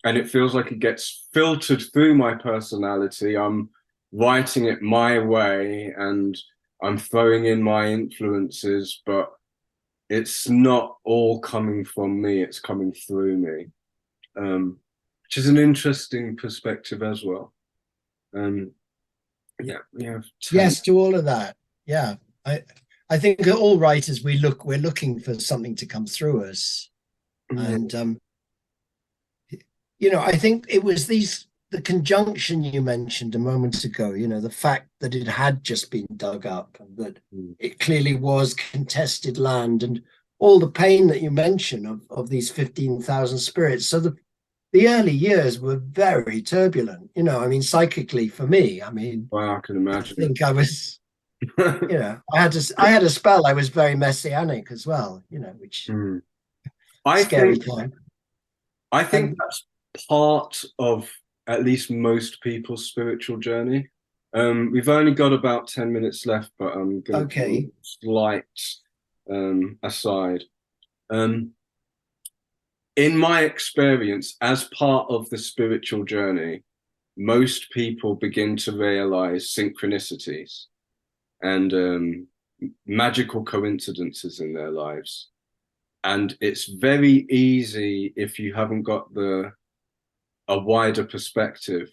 and it feels like it gets filtered through my personality. I'm writing it my way, and I'm throwing in my influences, but it's not all coming from me, it's coming through me, which is an interesting perspective as well. We have yes to all of that. I think all writers, we're looking for something to come through us. And I think it was the conjunction you mentioned a moment ago, the fact that it had just been dug up, and that it clearly was contested land, and all the pain that you mentioned of these 15,000 spirits. So the early years were very turbulent, psychically for me. Wow, I can imagine. I think I was, I had a spell. I was very messianic as well, which scary time. I think that's part of at least most people's spiritual journey. We've only got about 10 minutes left, but I'm going to do a slight aside. In my experience, as part of the spiritual journey, most people begin to realize synchronicities and magical coincidences in their lives. And it's very easy, if you haven't got a wider perspective.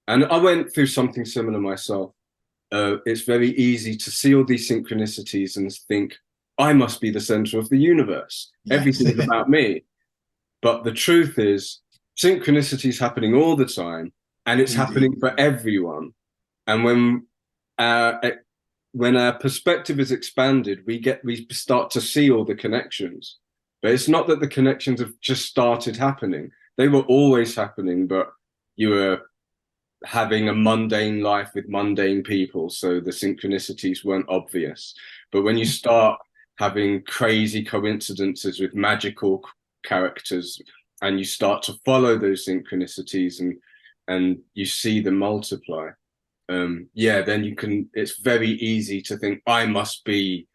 And I went through something similar myself. It's very easy to see all these synchronicities and think, I must be the center of the universe. Yes. Everything is about me. But the truth is, synchronicity is happening all the time, and it's happening for everyone. And when our perspective is expanded, we start to see all the connections. But it's not that the connections have just started happening. they were always happening, but you were having a mundane life with mundane people, so the synchronicities weren't obvious. But when you start having crazy coincidences with magical characters, and you start to follow those synchronicities, and you see them multiply, yeah, then you can, it's very easy to think, I must be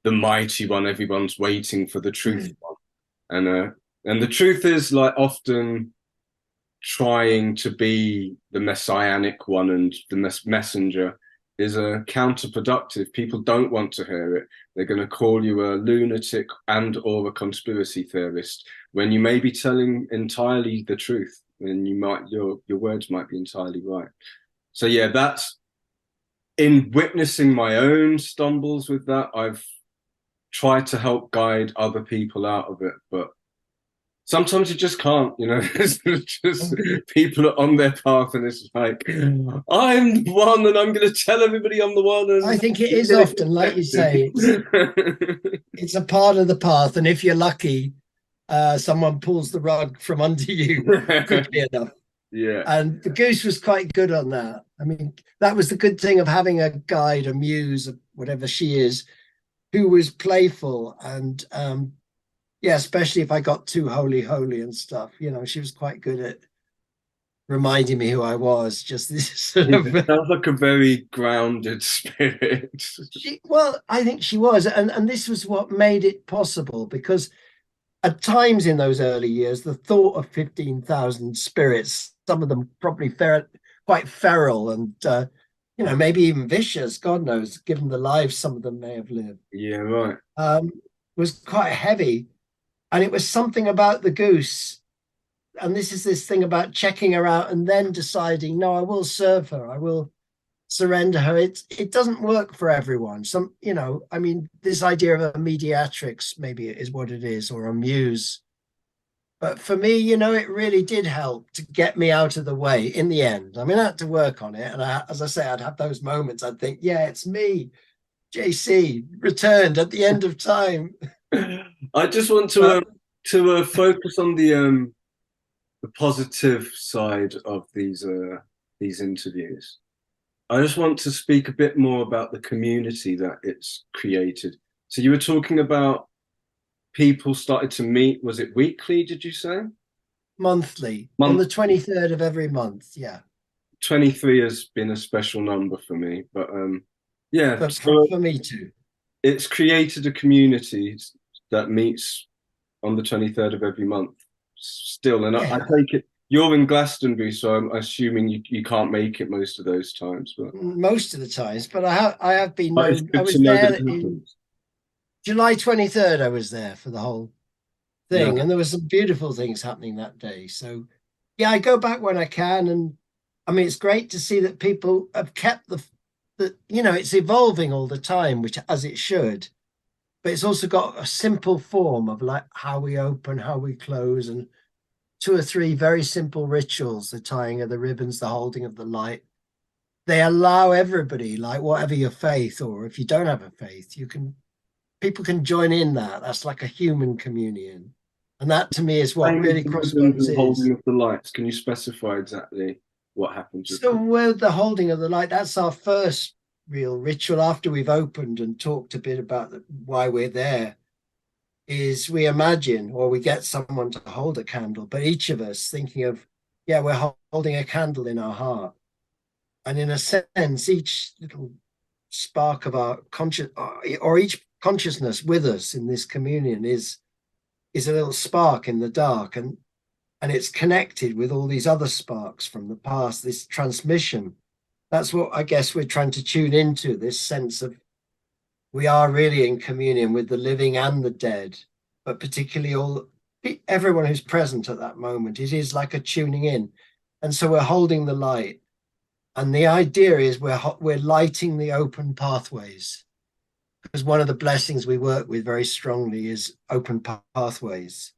the mighty one, everyone's waiting for the truth one. And the truth is, like, often trying to be the messianic one and the messenger is counterproductive. People don't want to hear it. They're going to call you a lunatic and or a conspiracy theorist when you may be telling entirely the truth, and you might, your words might be entirely right. So yeah, that's, in witnessing my own stumbles with that, I've tried to help guide other people out of it, but sometimes you just can't, you know. It's just people are on their path, and it's like, I'm the one, and I'm going to tell everybody I'm the one. And I think it is often, like you say, it's a part of the path, and if you're lucky, someone pulls the rug from under you quickly enough. Yeah. And the goose was quite good on that. I mean, that was the good thing of having a guide, a muse, whatever she is, who was playful. And yeah, especially if I got too holy and stuff, you know, she was quite good at reminding me who I was. Just this sort of sounds like a very grounded spirit. Well, I think she was, and this was what made it possible, because at times in those early years, the thought of 15,000 spirits, some of them probably quite feral and, you know, maybe even vicious, God knows, given the lives some of them may have lived. Yeah, right. Was quite heavy. And it was something about the goose. And this is this thing about checking her out and then deciding, no, I will serve her. I will surrender her. It doesn't work for everyone. Some, you know, I mean, this idea of a mediatrix maybe is what it is, or a muse. But for me, you know, it really did help to get me out of the way in the end. I mean, I had to work on it. And as I say, I'd have those moments. I'd think, yeah, it's me, JC, returned at the end of time. I just want to focus on the positive side of these interviews. I just want to speak a bit more about the community that it's created. So you were talking about people started to meet, was it weekly, did you say? Monthly, on the 23rd of every month, yeah. 23 has been a special number for me, but yeah. But for me too. It's created a community that meets on the 23rd of every month still, and yeah. I take it, you're in Glastonbury, so I'm assuming you can't make it most of those times. But most of the times, but I have been known. I was there in July 23rd. I was there for the whole thing, yeah. And there were some beautiful things happening that day. So yeah, I go back when I can, and I mean, it's great to see that people have kept the you know, it's evolving all the time, which as it should, but it's also got a simple form of like how we open, how we close, and 2 or 3 very simple rituals, the tying of the ribbons, the holding of the light. They allow everybody, like whatever your faith, or if you don't have a faith, people can join in that. That's like a human communion. And that to me is what really Crossbones is. Holding of the lights, can you specify exactly what happens? So with the holding of the light, that's our first real ritual after we've opened and talked a bit about why we're there. Is we imagine, or we get someone to hold a candle, but each of us thinking of, yeah, we're holding a candle in our heart. And in a sense, each little spark of our conscious, or each consciousness with us in this communion is a little spark in the dark, and it's connected with all these other sparks from the past, this transmission. That's what I guess we're trying to tune into, this sense of we are really in communion with the living and the dead, but particularly everyone who's present at that moment. It is like a tuning in. And so we're holding the light. And the idea is we're lighting the open pathways. Because one of the blessings we work with very strongly is open pathways.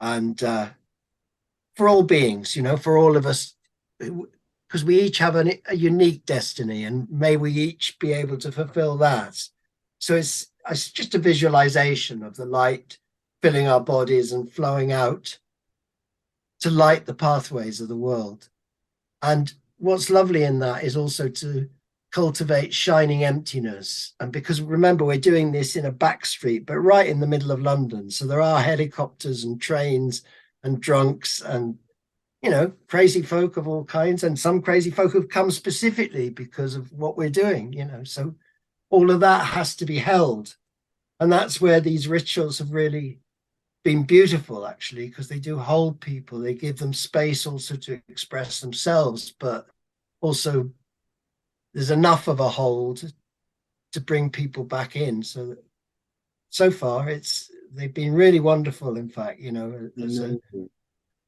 And for all beings, you know, for all of us, because we each have a unique destiny, and may we each be able to fulfill that. So it's just a visualization of the light filling our bodies and flowing out to light the pathways of the world. And what's lovely in that is also to cultivate shining emptiness. And because remember, we're doing this in a back street, but right in the middle of London. So there are helicopters and trains and drunks and, you know, crazy folk of all kinds. And some crazy folk have come specifically because of what we're doing, you know. So all of that has to be held. And that's where these rituals have really been beautiful, actually, because they do hold people. They give them space also to express themselves, but also there's enough of a hold to bring people back in. So far they've been really wonderful, in fact, you know, as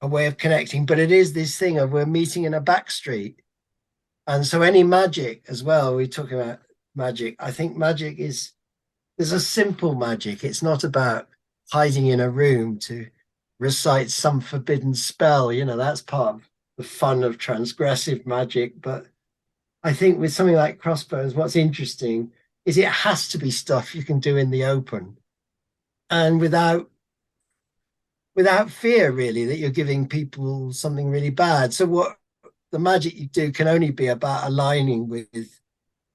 a way of connecting. But it is this thing of we're meeting in a back street. And so any magic as well, we talk about magic. I think magic there's a simple magic. It's not about hiding in a room to recite some forbidden spell. You know, that's part of the fun of transgressive magic. But I think with something like Crossbones, what's interesting is it has to be stuff you can do in the open and without fear, really, that you're giving people something really bad. So what the magic you do can only be about aligning with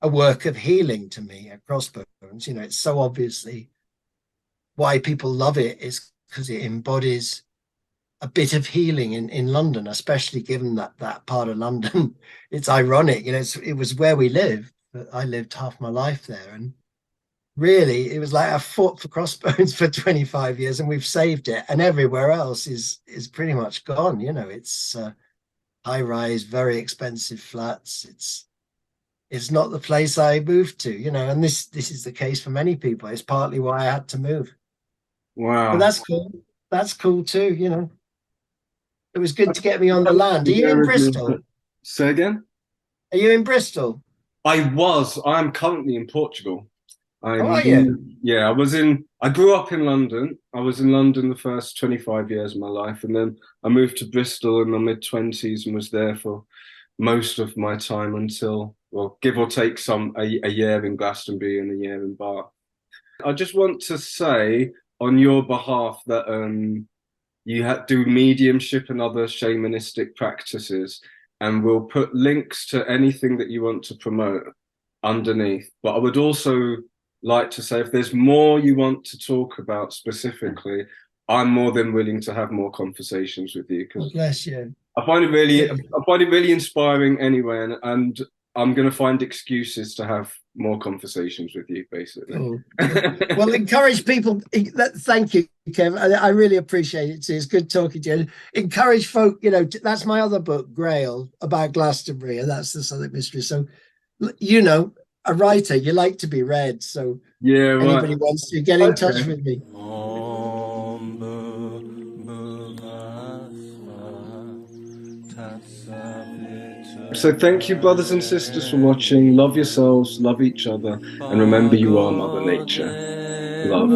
a work of healing. To me, at Crossbones, you know, it's so obviously why people love it is because it embodies a bit of healing in London, especially given that part of London. It's ironic, you know, it was where we lived, but I lived half my life there. And really, it was like I fought for Crossbones for 25 years and we've saved it. And everywhere else is pretty much gone. You know, it's high rise, very expensive flats. It's not the place I moved to, you know, and this is the case for many people. It's partly why I had to move. Wow. But that's cool. That's cool too, you know. It was good to get me on the land. Are you in Bristol? Say again? Are you in Bristol? I'm currently in Portugal. How are you? Yeah, I grew up in London. I was in London the first 25 years of my life, and then I moved to Bristol in my mid-20s and was there for most of my time until, well, give or take a year in Glastonbury and a year in Bath. I just want to say on your behalf that you do mediumship and other shamanistic practices, and we'll put links to anything that you want to promote underneath. But I would also like to say, if there's more you want to talk about specifically, I'm more than willing to have more conversations with you, because bless you. I find it really inspiring anyway, and I'm going to find excuses to have more conversations with you, basically. Cool. Well, encourage people. Thank you, Kev. I really appreciate it too. It's good talking to you. Encourage folk, you know, that's my other book, Grail, about Glastonbury, and that's the Southwark Mysteries. So, you know, a writer, you like to be read. So yeah, right. Anybody wants to get in touch with me. So thank you, brothers and sisters, for watching. Love yourselves, love each other, and remember you are Mother Nature. Love.